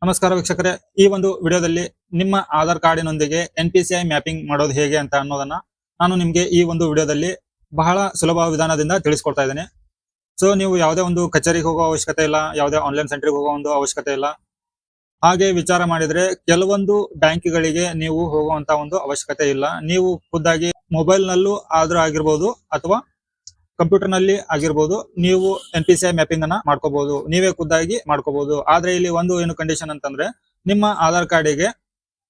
ನಮಸ್ಕಾರ ವೀಕ್ಷಕರೇ, ಈ ಒಂದು ವಿಡಿಯೋದಲ್ಲಿ ನಿಮ್ಮ ಆಧಾರ್ ಕಾರ್ಡಿನೊಂದಿಗೆ NPCI ಮ್ಯಾಪಿಂಗ್ ಮಾಡೋದು ಹೇಗೆ ಅಂತ ಅನ್ನೋದನ್ನ ನಾನು ನಿಮಗೆ ಈ ಒಂದು ವಿಡಿಯೋದಲ್ಲಿ ಬಹಳ ಸುಲಭ ವಿಧಾನದಿಂದ ತಿಳಿಸ್ಕೊಡ್ತಾ ಇದ್ದೇನೆ. ಸೊ ನೀವು ಯಾವುದೇ ಒಂದು ಕಚೇರಿಗೆ ಹೋಗೋ ಅವಶ್ಯಕತೆ ಇಲ್ಲ, ಯಾವುದೇ ಆನ್ಲೈನ್ ಸೆಂಟರ್ಗೆ ಹೋಗೋ ಒಂದು ಅವಶ್ಯಕತೆ ಇಲ್ಲ. ಹಾಗೆ ವಿಚಾರ ಮಾಡಿದ್ರೆ ಕೆಲವೊಂದು ಬ್ಯಾಂಕ್ಗಳಿಗೆ ನೀವು ಹೋಗುವಂತ ಒಂದು ಅವಶ್ಯಕತೆ ಇಲ್ಲ. ನೀವು ಖುದ್ದಾಗಿ ಮೊಬೈಲ್ ನಲ್ಲೂ ಆದ್ರೂ ಆಗಿರ್ಬೋದು ಅಥವಾ ಕಂಪ್ಯೂಟರ್ ನಲ್ಲಿ ಆಗಿರ್ಬೋದು, ನೀವು NPCI ಮ್ಯಾಪಿಂಗ್ ಅನ್ನ ಮಾಡ್ಕೋಬಹುದು, ನೀವೇ ಖುದ್ದಾಗಿ ಮಾಡ್ಕೋಬಹುದು. ಆದ್ರೆ ಇಲ್ಲಿ ಒಂದು ಏನು ಕಂಡೀಷನ್ ಅಂತಂದ್ರೆ, ನಿಮ್ಮ ಆಧಾರ್ ಕಾರ್ಡಿಗೆ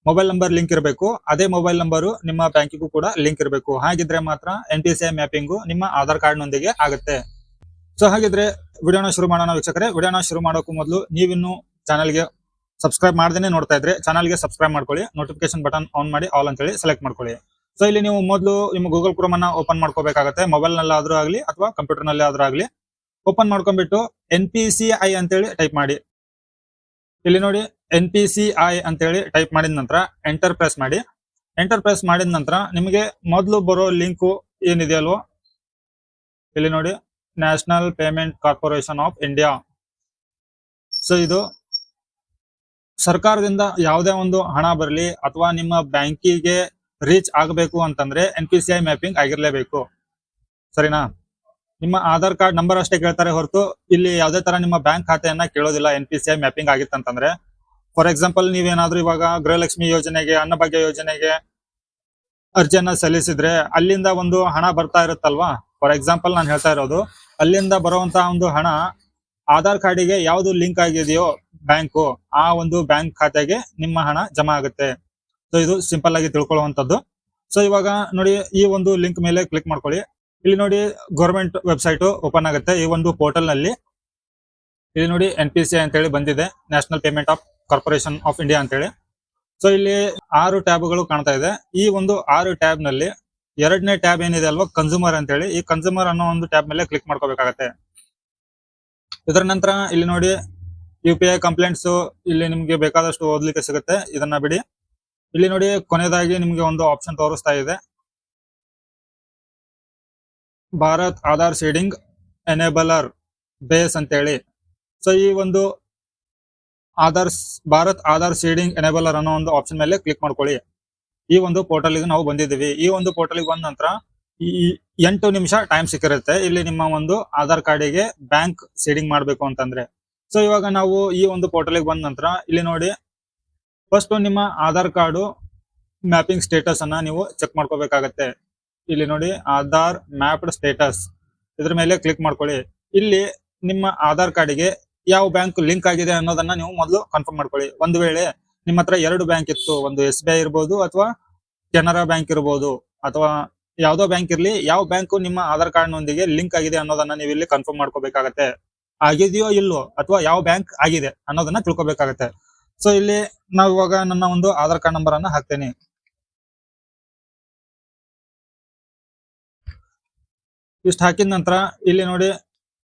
ಮೊಬೈಲ್ ನಂಬರ್ ಲಿಂಕ್ ಇರಬೇಕು. ಅದೇ ಮೊಬೈಲ್ ನಂಬರು ನಿಮ್ಮ ಬ್ಯಾಂಕಿಗೂ ಕೂಡ ಲಿಂಕ್ ಇರಬೇಕು. ಹಾಗಿದ್ರೆ ಮಾತ್ರ NPCI ಮ್ಯಾಪಿಂಗು ನಿಮ್ಮ ಆಧಾರ್ ಕಾರ್ಡ್ ನೊಂದಿಗೆ ಆಗುತ್ತೆ. ಸೊ ಹಾಗಿದ್ರೆ ವಿಡಿಯೋನ ಶುರು ಮಾಡೋಣ ವೀಕ್ಷಕರೇ. ವಿಡಿಯೋನ ಶುರು ಮಾಡೋಕ್ಕೂ ಮೊದಲು ನೀವಿನ್ನು ಚಾನಲ್ಗೆ ಸಬ್ಸ್ಕ್ರೈಬ್ ಮಾಡ್ದೇನೆ ನೋಡ್ತಾ ಇದ್ರೆ ಚಾನಲ್ಗೆ ಸಬ್ಸ್ಕ್ರೈಬ್ ಮಾಡ್ಕೊಳ್ಳಿ, ನೋಟಿಫಿಕೇಶನ್ ಬಟನ್ ಆನ್ ಮಾಡಿ ಆಲ್ ಅಂತ ಹೇಳಿ ಸೆಲೆಕ್ಟ್ ಮಾಡ್ಕೊಳ್ಳಿ. ಸೊ ಇಲ್ಲಿ ನೀವು ಮೊದಲು ನಿಮ್ಮ ಗೂಗಲ್ ಕ್ರೋಮ್ ಅನ್ನ ಓಪನ್ ಮಾಡ್ಕೋಬೇಕಾಗುತ್ತೆ. ಮೊಬೈಲ್ ನಲ್ಲಿ ಆದ್ರೂ ಆಗ್ಲಿ ಅಥವಾ ಕಂಪ್ಯೂಟರ್ ನಲ್ಲಿ ಆದ್ರೂ ಆಗ್ಲಿ ಓಪನ್ ಮಾಡ್ಕೊಂಡ್ಬಿಟ್ಟು NPCI ಅಂತೇಳಿ ಟೈಪ್ ಮಾಡಿ. ಇಲ್ಲಿ ನೋಡಿ NPCI ಅಂತೇಳಿ ಟೈಪ್ ಮಾಡಿದ ನಂತರ ಎಂಟರ್ ಪ್ರೆಸ್ ಮಾಡಿ. ಎಂಟರ್ ಪ್ರೆಸ್ ಮಾಡಿದ ನಂತರ ನಿಮಗೆ ಮೊದಲು ಬರೋ ಲಿಂಕು ಏನಿದೆಯಲ್ವೋ, ಇಲ್ಲಿ ನೋಡಿ national payment corporation of India. So ಇದು ಸರ್ಕಾರದಿಂದ ಯಾವುದೇ ಒಂದು ಹಣ ಬರಲಿ ಅಥವಾ ನಿಮ್ಮ ಬ್ಯಾಂಕಿಗೆ ರೀಚ್ ಆಗಬೇಕು ಅಂತಂದ್ರೆ NPCI ಮ್ಯಾಪಿಂಗ್ ಆಗಿರ್ಲೇಬೇಕು. ಸರಿನಾ? ನಿಮ್ಮ ಆಧಾರ್ ಕಾರ್ಡ್ ನಂಬರ್ ಅಷ್ಟೇ ಕೇಳ್ತಾರೆ ಹೊರತು ಇಲ್ಲಿ ಯಾವುದೇ ತರ ನಿಮ್ಮ ಬ್ಯಾಂಕ್ ಖಾತೆಯನ್ನ ಕೇಳೋದಿಲ್ಲ. NPCI ಮ್ಯಾಪಿಂಗ್ ಆಗಿತ್ತಂತಂದ್ರೆ, ಫಾರ್ ಎಕ್ಸಾಂಪಲ್ ನೀವೇನಾದ್ರೂ ಇವಾಗ ಗೃಹಲಕ್ಷ್ಮಿ ಯೋಜನೆಗೆ, ಅನ್ನಭಾಗ್ಯ ಯೋಜನೆಗೆ ಅರ್ಜಿಯನ್ನ ಸಲ್ಲಿಸಿದ್ರೆ ಅಲ್ಲಿಂದ ಒಂದು ಹಣ ಬರ್ತಾ ಇರುತ್ತಲ್ವಾ. ಫಾರ್ ಎಕ್ಸಾಂಪಲ್ ನಾನು ಹೇಳ್ತಾ ಇರೋದು, ಅಲ್ಲಿಂದ ಬರುವಂತಹ ಒಂದು ಹಣ ಆಧಾರ್ ಕಾರ್ಡಿಗೆ ಯಾವ್ದು ಲಿಂಕ್ ಆಗಿದೆಯೋ ಬ್ಯಾಂಕು, ಆ ಒಂದು ಬ್ಯಾಂಕ್ ಖಾತೆಗೆ ನಿಮ್ಮ ಹಣ ಜಮಾ ಆಗುತ್ತೆ. ಸೊ ಇದು ಸಿಂಪಲ್ ಆಗಿ ತಿಳ್ಕೊಳ್ಳುವಂತದ್ದು. ಸೊ ಇವಾಗ ನೋಡಿ ಈ ಒಂದು ಲಿಂಕ್ ಮೇಲೆ ಕ್ಲಿಕ್ ಮಾಡ್ಕೊಳ್ಳಿ. ಇಲ್ಲಿ ನೋಡಿ ಗೌರ್ಮೆಂಟ್ ವೆಬ್ಸೈಟ್ ಓಪನ್ ಆಗುತ್ತೆ. ಈ ಒಂದು ಪೋರ್ಟಲ್ ನಲ್ಲಿ ಇಲ್ಲಿ ನೋಡಿ NPCI ಅಂತ ಹೇಳಿ ಬಂದಿದೆ, national payment of corporation of India ಅಂತ ಹೇಳಿ. ಸೊ ಇಲ್ಲಿ 6 ಟ್ಯಾಬ್ಗಳು ಕಾಣ್ತಾ ಇದೆ. ಈ ಒಂದು 6 ಟ್ಯಾಬ್ ನಲ್ಲಿ ಎರಡನೇ ಟ್ಯಾಬ್ ಏನಿದೆ ಅಲ್ವಾ, ಕನ್ಸ್ಯೂಮರ್ ಅಂತ ಹೇಳಿ, ಈ ಕನ್ಸ್ಯೂಮರ್ ಅನ್ನೋ ಒಂದು ಟ್ಯಾಬ್ ಮೇಲೆ ಕ್ಲಿಕ್ ಮಾಡ್ಕೋಬೇಕಾಗತ್ತೆ. ಇದರ ನಂತರ ಇಲ್ಲಿ ನೋಡಿ UPI ಕಂಪ್ಲೇಂಟ್ಸ್, ಇಲ್ಲಿ ನಿಮ್ಗೆ ಬೇಕಾದಷ್ಟು ಓದ್ಲಿಕ್ಕೆ ಸಿಗುತ್ತೆ, ಇದನ್ನ ಬಿಡಿ. ಇಲ್ಲಿ ನೋಡಿ ಕೊನೆಯದಾಗಿ ನಿಮ್ಗೆ ಒಂದು ಆಪ್ಷನ್ ತೋರಿಸ್ತಾ ಇದೆ, ಭಾರತ್ ಆಧಾರ್ ಸೀಡಿಂಗ್ ಎನೇಬಲರ್ ಬೇಸ್ ಅಂತೇಳಿ. ಸೊ ಈ ಒಂದು ಭಾರತ್ ಆಧಾರ್ ಸೀಡಿಂಗ್ ಎನೇಬಲರ್ ಅನ್ನೋ ಒಂದು ಆಪ್ಷನ್ ಮೇಲೆ ಕ್ಲಿಕ್ ಮಾಡ್ಕೊಳ್ಳಿ. ಈ ಒಂದು ಪೋರ್ಟಲ್ಗೆ ನಾವು ಬಂದಿದ್ದೀವಿ. ಈ ಒಂದು ಪೋರ್ಟಲ್ಗೆ ಬಂದ ನಂತರ ಈ 8 ನಿಮಿಷ ಟೈಮ್ ಸಿಕ್ಕಿರುತ್ತೆ ಇಲ್ಲಿ ನಿಮ್ಮ ಒಂದು ಆಧಾರ್ ಕಾರ್ಡಿಗೆ ಬ್ಯಾಂಕ್ ಸೀಡಿಂಗ್ ಮಾಡ್ಬೇಕು ಅಂತಂದ್ರೆ. ಸೊ ಇವಾಗ ನಾವು ಈ ಒಂದು ಪೋರ್ಟಲ್ಗೆ ಬಂದ ನಂತರ ಇಲ್ಲಿ ನೋಡಿ ಫಸ್ಟ್ ನಿಮ್ಮ ಆಧಾರ್ ಕಾರ್ಡು ಮ್ಯಾಪಿಂಗ್ ಸ್ಟೇಟಸ್ ಅನ್ನ ನೀವು ಚೆಕ್ ಮಾಡ್ಕೋಬೇಕಾಗತ್ತೆ. ಇಲ್ಲಿ ನೋಡಿ ಆಧಾರ್ ಮ್ಯಾಪ್ಡ್ ಸ್ಟೇಟಸ್, ಇದ್ರ ಮೇಲೆ ಕ್ಲಿಕ್ ಮಾಡ್ಕೊಳ್ಳಿ. ಇಲ್ಲಿ ನಿಮ್ಮ ಆಧಾರ್ ಕಾರ್ಡಿಗೆ ಯಾವ ಬ್ಯಾಂಕ್ ಲಿಂಕ್ ಆಗಿದೆ ಅನ್ನೋದನ್ನ ನೀವು ಮೊದಲು ಕನ್ಫರ್ಮ್ ಮಾಡ್ಕೊಳ್ಳಿ. ಒಂದು ವೇಳೆ ನಿಮ್ಮ ಹತ್ರ 2 ಬ್ಯಾಂಕ್ ಇತ್ತು, ಒಂದು SBI ಇರ್ಬೋದು ಅಥವಾ ಕೆನರಾ ಬ್ಯಾಂಕ್ ಇರ್ಬೋದು ಅಥವಾ ಯಾವ್ದೋ ಬ್ಯಾಂಕ್ ಇರ್ಲಿ, ಯಾವ ಬ್ಯಾಂಕು ನಿಮ್ಮ ಆಧಾರ್ ಕಾರ್ಡ್ ನೊಂದಿಗೆ ಲಿಂಕ್ ಆಗಿದೆ ಅನ್ನೋದನ್ನ ನೀವು ಇಲ್ಲಿ ಕನ್ಫರ್ಮ್ ಮಾಡ್ಕೋಬೇಕಾಗತ್ತೆ. ಆಗಿದೆಯೋ ಇಲ್ಲೋ ಅಥವಾ ಯಾವ ಬ್ಯಾಂಕ್ ಆಗಿದೆ ಅನ್ನೋದನ್ನ ತಿಳ್ಕೊಬೇಕಾಗತ್ತೆ. ಸೊ ಇಲ್ಲಿ ನಾವು ಇವಾಗ ನನ್ನ ಒಂದು ಆಧಾರ್ ಕಾರ್ಡ್ ನಂಬರ್ ಅನ್ನ ಹಾಕ್ತೇನೆ. ಇಷ್ಟು ಹಾಕಿದ ನಂತರ ಇಲ್ಲಿ ನೋಡಿ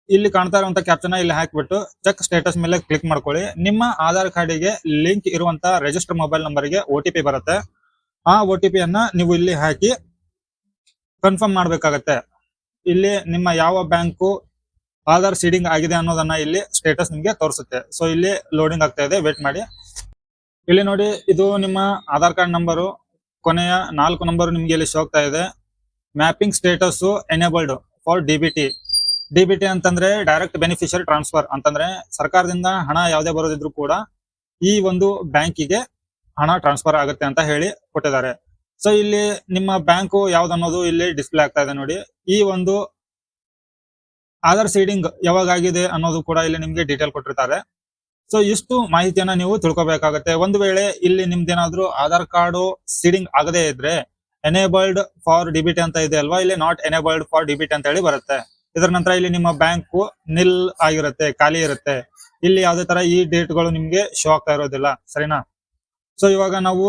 ಇಲ್ಲಿ ಕಾಣ್ತಾ ಇರುವಂತ ಕ್ಯಾಪ್ಚನ್ ಇಲ್ಲಿ ಹಾಕಿಬಿಟ್ಟು ಚೆಕ್ ಸ್ಟೇಟಸ್ ಮೇಲೆ ಕ್ಲಿಕ್ ಮಾಡ್ಕೊಳ್ಳಿ. ನಿಮ್ಮ ಆಧಾರ್ ಕಾರ್ಡಿಗೆ ಲಿಂಕ್ ಇರುವಂತ ರಿಜಿಸ್ಟರ್ ಮೊಬೈಲ್ ನಂಬರ್ಗೆ OTP ಬರುತ್ತೆ. ಆ OTP ಅನ್ನ ನೀವು ಇಲ್ಲಿ ಹಾಕಿ ಕನ್ಫರ್ಮ್ ಮಾಡ್ಬೇಕಾಗತ್ತೆ. ಇಲ್ಲಿ ನಿಮ್ಮ ಯಾವ ಬ್ಯಾಂಕು ಆಧಾರ್ ಸೀಡಿಂಗ್ ಆಗಿದೆ ಅನ್ನೋದನ್ನ ಇಲ್ಲಿ ಸ್ಟೇಟಸ್ ನಿಮ್ಗೆ ತೋರಿಸುತ್ತೆ. ಸೊ ಇಲ್ಲಿ ಲೋಡಿಂಗ್ ಆಗ್ತಾ ಇದೆ, ವೇಟ್ ಮಾಡಿ. ಇಲ್ಲಿ ನೋಡಿ ಇದು ನಿಮ್ಮ ಆಧಾರ್ ಕಾರ್ಡ್ ನಂಬರು, ಕೊನೆಯ 4 ನಂಬರ್ ನಿಮ್ಗೆ ಇಲ್ಲಿ ಶೋ ಆಗ್ತಾ ಇದೆ. Mapping status enabled for DBT ಅಂತಂದ್ರೆ ಡೈರೆಕ್ಟ್ ಬೆನಿಫಿಷಿಯರಿ ಟ್ರಾನ್ಸ್ಫರ್ ಅಂತಂದ್ರೆ ಸರ್ಕಾರದಿಂದ ಹಣ ಯಾವುದೇ ಬರೋದಿದ್ರು ಕೂಡ ಈ ಒಂದು ಬ್ಯಾಂಕಿಗೆ ಹಣ ಟ್ರಾನ್ಸ್ಫರ್ ಆಗುತ್ತೆ ಅಂತ ಹೇಳಿ ಕೊಟ್ಟಿದ್ದಾರೆ. ಸೊ ಇಲ್ಲಿ ನಿಮ್ಮ ಬ್ಯಾಂಕು ಯಾವ್ದು ಅನ್ನೋದು ಇಲ್ಲಿ ಡಿಸ್ಪ್ಲೇ ಆಗ್ತಾ ಇದೆ ನೋಡಿ. ಈ ಒಂದು ಆಧಾರ್ ಸೀಡಿಂಗ್ ಯಾವಾಗ ಆಗಿದೆ ಅನ್ನೋದು ಕೂಡ ಇಲ್ಲಿ ನಿಮ್ಗೆ ಡೀಟೇಲ್ ಕೊಟ್ಟಿರ್ತಾರೆ. ಸೊ ಇಷ್ಟು ಮಾಹಿತಿಯನ್ನ ನೀವು ತಿಳ್ಕೊಬೇಕಾಗತ್ತೆ. ಒಂದು ವೇಳೆ ಇಲ್ಲಿ ನಿಮ್ದೇನಾದ್ರೂ ಆಧಾರ್ ಕಾರ್ಡು ಸೀಡಿಂಗ್ ಆಗದೇ ಇದ್ರೆ ಎನೇಬಲ್ಡ್ ಫಾರ್ DBT ಅಂತ ಇದೆ ಅಲ್ವಾ, ಇಲ್ಲಿ ನಾಟ್ ಎನೇಬಲ್ಡ್ ಫಾರ್ DBT ಅಂತ ಹೇಳಿ ಬರುತ್ತೆ. ಇದರ ನಂತರ ಇಲ್ಲಿ ನಿಮ್ಮ ಬ್ಯಾಂಕು ನಿಲ್ ಆಗಿರುತ್ತೆ, ಖಾಲಿ ಇರುತ್ತೆ. ಇಲ್ಲಿ ಯಾವುದೇ ತರ ಈ ಡೇಟ್ಗಳು ನಿಮ್ಗೆ ಶೋ ಆಗ್ತಾ ಇರೋದಿಲ್ಲ. ಸರಿನಾ? ಸೊ ಇವಾಗ ನಾವು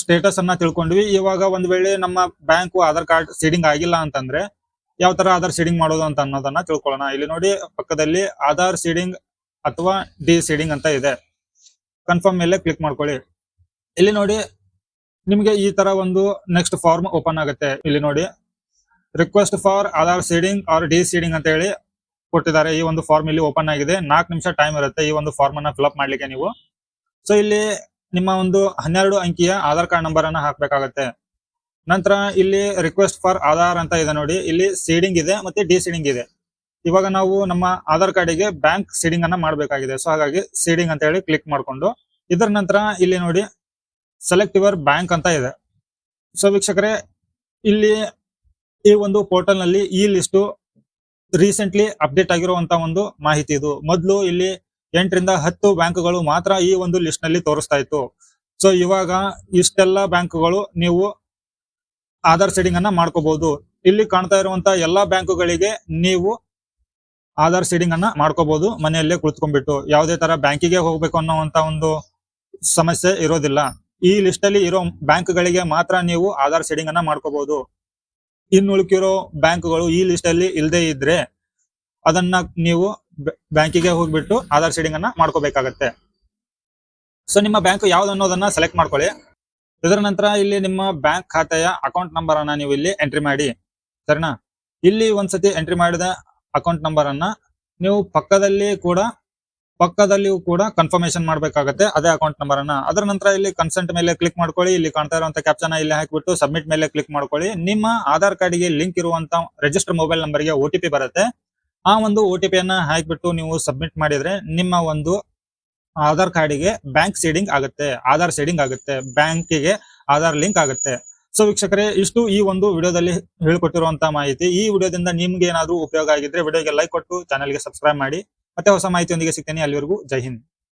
ಸ್ಟೇಟಸ್ ಅನ್ನ ತಿಳ್ಕೊಂಡ್ವಿ. ಇವಾಗ ಒಂದ್ ವೇಳೆ ನಮ್ಮ ಬ್ಯಾಂಕು ಆಧಾರ್ ಕಾರ್ಡ್ ಸೀಡಿಂಗ್ ಆಗಿಲ್ಲ ಅಂತಂದ್ರೆ ಯಾವ ತರ ಆಧಾರ್ ಸೀಡಿಂಗ್ ಮಾಡೋದು ಅಂತ ಅನ್ನೋದನ್ನ ತಿಳ್ಕೊಳ್ಳೋಣ. ಇಲ್ಲಿ ನೋಡಿ ಪಕ್ಕದಲ್ಲಿ ಆಧಾರ್ ಸೀಡಿಂಗ್ ಅಥವಾ ಡಿ ಸೀಡಿಂಗ್ ಅಂತ ಇದೆ. ಕನ್ಫರ್ಮ್ ಮೇಲೆ ಕ್ಲಿಕ್ ಮಾಡ್ಕೊಳ್ಳಿ. ಇಲ್ಲಿ ನೋಡಿ ನಿಮ್ಗೆ ಈ ತರ ಒಂದು ನೆಕ್ಸ್ಟ್ ಫಾರ್ಮ್ ಓಪನ್ ಆಗುತ್ತೆ. ಇಲ್ಲಿ ನೋಡಿ request for Aadhaar seeding or deseeding ಅಂತ ಹೇಳಿ ಕೊಟ್ಟಿದ್ದಾರೆ. ಈ ಒಂದು ಫಾರ್ಮ್ ಇಲ್ಲಿ ಓಪನ್ ಆಗಿದೆ. 4 ನಿಮಿಷ ಟೈಮ್ ಇರುತ್ತೆ ಈ ಒಂದು ಫಾರ್ಮ್ ಅನ್ನ ಫಿಲ್ ಅಪ್ ಮಾಡ್ಲಿಕ್ಕೆ ನೀವು. ಸೊ ಇಲ್ಲಿ ನಿಮ್ಮ ಒಂದು 12 ಅಂಕಿಯ ಆಧಾರ್ ಕಾರ್ಡ್ ನಂಬರ್ ಅನ್ನ ಹಾಕ್ಬೇಕಾಗತ್ತೆ. ನಂತರ ಇಲ್ಲಿ ರಿಕ್ವೆಸ್ಟ್ ಫಾರ್ ಆಧಾರ್ ಅಂತ ಇದೆ ನೋಡಿ, ಇಲ್ಲಿ ಸೀಡಿಂಗ್ ಇದೆ ಮತ್ತೆ ಡಿ ಸೀಡಿಂಗ್ ಇದೆ. ಇವಾಗ ನಾವು ನಮ್ಮ ಆಧಾರ್ ಕಾರ್ಡಿಗೆ ಬ್ಯಾಂಕ್ ಸೀಡಿಂಗ್ ಅನ್ನ ಮಾಡಬೇಕಾಗಿದೆ. ಸೊ ಹಾಗಾಗಿ ಸೀಡಿಂಗ್ ಅಂತ ಹೇಳಿ ಕ್ಲಿಕ್ ಮಾಡ್ಕೊಂಡು ಇದರ ನಂತರ ಇಲ್ಲಿ ನೋಡಿ ಸೆಲೆಕ್ಟ್ ಯುವರ್ ಬ್ಯಾಂಕ್ ಅಂತ ಇದೆ. ಸೊ ವೀಕ್ಷಕರೇ, ಇಲ್ಲಿ ಈ ಒಂದು ಪೋರ್ಟಲ್ ನಲ್ಲಿ ಈ ಲಿಸ್ಟ್ ರೀಸೆಂಟ್ಲಿ ಅಪ್ಡೇಟ್ ಆಗಿರುವಂತ ಒಂದು ಮಾಹಿತಿ ಇದು. ಮೊದಲು ಇಲ್ಲಿ 8 ರಿಂದ 10 ಬ್ಯಾಂಕ್ಗಳು ಮಾತ್ರ ಈ ಒಂದು ಲಿಸ್ಟ್ ನಲ್ಲಿ ತೋರಿಸ್ತಾ ಇತ್ತು. ಸೊ ಇವಾಗ ಇಷ್ಟೆಲ್ಲ ಬ್ಯಾಂಕ್ಗಳು ನೀವು ಆಧಾರ್ ಸೀಡಿಂಗ್ ಅನ್ನ ಮಾಡ್ಕೋಬಹುದು. ಇಲ್ಲಿ ಕಾಣ್ತಾ ಇರುವಂತ ಎಲ್ಲಾ ಬ್ಯಾಂಕುಗಳಿಗೆ ನೀವು ಆಧಾರ್ ಸೀಡಿಂಗ್ ಅನ್ನ ಮಾಡ್ಕೋಬಹುದು ಮನೆಯಲ್ಲೇ ಕುಳಿತುಕೊಂಡ್ಬಿಟ್ಟು. ಯಾವುದೇ ತರ ಬ್ಯಾಂಕಿಗೆ ಹೋಗ್ಬೇಕು ಅನ್ನೋಂತ ಒಂದು ಸಮಸ್ಯೆ ಇರೋದಿಲ್ಲ. ಈ ಲಿಸ್ಟ್ ಅಲ್ಲಿ ಇರೋ ಬ್ಯಾಂಕ್ ಗಳಿಗೆ ಮಾತ್ರ ನೀವು ಆಧಾರ್ ಸೀಡಿಂಗ್ ಅನ್ನ ಮಾಡ್ಕೋಬಹುದು. ಇನ್ನು ಉಳಿಕಿರೋ ಬ್ಯಾಂಕ್ಗಳು ಈ ಲಿಸ್ಟ್ ಅಲ್ಲಿ ಇಲ್ಲದೆ ಇದ್ರೆ ಅದನ್ನ ನೀವು ಬ್ಯಾಂಕಿಗೆ ಹೋಗ್ಬಿಟ್ಟು ಆಧಾರ್ ಸೀಡಿಂಗ್ ಅನ್ನ ಮಾಡ್ಕೋಬೇಕಾಗತ್ತೆ. ಸೊ ನಿಮ್ಮ ಬ್ಯಾಂಕ್ ಯಾವ್ದು ಅನ್ನೋದನ್ನ ಸೆಲೆಕ್ಟ್ ಮಾಡ್ಕೊಳ್ಳಿ. ಇದರ ನಂತರ ಇಲ್ಲಿ ನಿಮ್ಮ ಬ್ಯಾಂಕ್ ಖಾತೆಯ ಅಕೌಂಟ್ ನಂಬರ್ ಅನ್ನ ನೀವು ಇಲ್ಲಿ ಎಂಟ್ರಿ ಮಾಡಿ, ಸರಿನಾ? ಇಲ್ಲಿ ಒಂದ್ಸತಿ ಎಂಟ್ರಿ ಮಾಡಿದ ಅಕೌಂಟ್ ನಂಬರ್ ಅನ್ನ ನೀವು ಪಕ್ಕದಲ್ಲಿಯೂ ಕೂಡ ಕನ್ಫರ್ಮೇಶನ್ ಮಾಡ್ಬೇಕಾಗತ್ತೆ ಅದೇ ಅಕೌಂಟ್ ನಂಬರ್ ಅನ್ನ. ಅದರ ನಂತರ ಇಲ್ಲಿ ಕನ್ಸೆಂಟ್ ಮೇಲೆ ಕ್ಲಿಕ್ ಮಾಡ್ಕೊಳ್ಳಿ. ಇಲ್ಲಿ ಕಾಣ್ತಾ ಇರುವಂತ ಕ್ಯಾಪ್ಚನ್ ಇಲ್ಲಿ ಹಾಕಿಬಿಟ್ಟು ಸಬ್ಮಿಟ್ ಮೇಲೆ ಕ್ಲಿಕ್ ಮಾಡ್ಕೊಳ್ಳಿ. ನಿಮ್ಮ ಆಧಾರ್ ಕಾರ್ಡ್ಗೆ ಲಿಂಕ್ ಇರುವಂತ ರಿಜಿಸ್ಟರ್ ಮೊಬೈಲ್ ನಂಬರ್ಗೆ OTP ಬರುತ್ತೆ. ಆ ಒಂದು OTP ಅನ್ನ ಹಾಕಿಬಿಟ್ಟು ನೀವು ಸಬ್ಮಿಟ್ ಮಾಡಿದ್ರೆ ನಿಮ್ಮ ಒಂದು ಆಧಾರ್ ಕಾರ್ಡಿಗೆ ಬ್ಯಾಂಕ್ ಸೀಡಿಂಗ್ ಆಗುತ್ತೆ, ಆಧಾರ್ ಸೀಡಿಂಗ್ ಆಗುತ್ತೆ, ಬ್ಯಾಂಕಿಗೆ ಆಧಾರ್ ಲಿಂಕ್ ಆಗುತ್ತೆ. ಸೊ ವೀಕ್ಷಕರೇ, ಇಷ್ಟು ಈ ಒಂದು ವಿಡಿಯೋದಲ್ಲಿ ಹೇಳಿಕೊಟ್ಟಿರುವಂತ ಮಾಹಿತಿ. ಈ ವಿಡಿಯೋದಿಂದ ನಿಮ್ಗೆ ಏನಾದ್ರೂ ಉಪಯೋಗ ಆಗಿದ್ರೆ ವಿಡಿಯೋಗೆ ಲೈಕ್ ಕೊಟ್ಟು ಚಾನೆಲ್ಗೆ ಸಬ್ಸ್ಕ್ರೈಬ್ ಮಾಡಿ. ಮತ್ತೆ ಹೊಸ ಮಾಹಿತಿಯೊಂದಿಗೆ ಸಿಗ್ತೇನೆ. ಅಲ್ಲಿವರೆಗೂ ಜೈ ಹಿಂದ್.